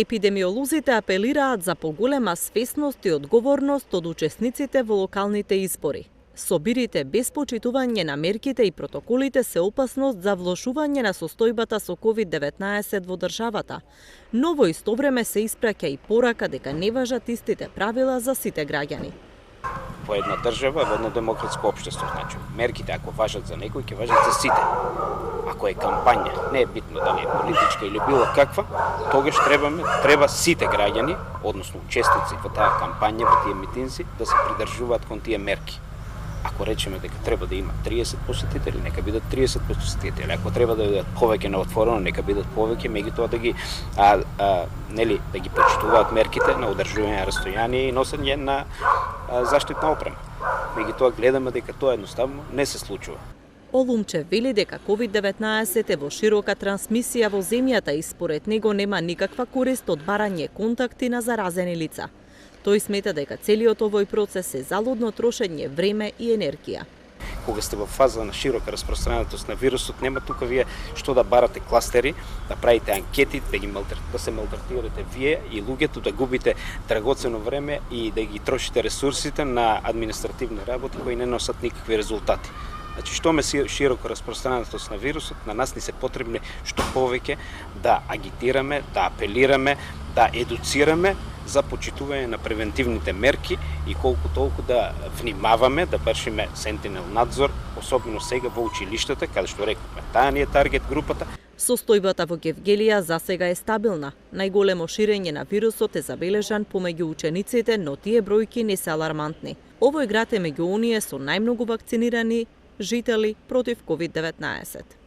Епидемиолозите апелираат за поголема свесност и одговорност од учесниците во локалните избори. Собирите без почитување на мерките и протоколите се опасност за влошување на состојбата со COVID-19 во државата, но во исто време се испраќа и порака дека не важат истите правила за сите граѓани. Во една држава, во едно демократско општество, значи, мерките ако важат за некој, ќе важат за сите. Ако е кампања, не е битно дали е политичка или било каква, тогаш треба сите граѓани, односно учесници во таа кампања, во тие митинзи, да се придржуваат кон тие мерки. Ако речеме дека треба да има 30 посетители, нека бидат 30 посетители. Ако треба да бидат повеќе на отворено, нека бидат повеќе, меѓутоа да ги да ги почитуваат мерките на одржување на растојание и носење на заштитна опрема. Меѓутоа гледаме дека тоа едноставно не се случува. Олумчев вели дека COVID-19 е во широка трансмисија во земјата и според него нема никаква корист од барање контакти на заразени лица. Тој смета дека целиот овој процес е залудно трошење време и енергија. Кога сте во фаза на широка распространетост на вирусот, нема тука вие што да барате кластери, да правите анкети, да се малтретирате вие и луѓето, да губите драгоцено време и да ги трошите ресурсите на административни работи кои не носат никакви резултати. Значи, што ме широко распространетост на вирусот, на нас ни се потребни што повеќе да агитираме, да апелираме, да едуцираме за почитување на превентивните мерки и колку толку да внимаваме, да вршиме сентинел надзор, особено сега во училиштата, каде што рековме, таа ни е таргет групата. Состојбата во Гевгелија засега е стабилна. Најголемо ширење на вирусот е забележан помеѓу учениците, но тие бројки не се алармантни. Овој град е меѓу оние со најмногу вакцинирани жители против COVID-19.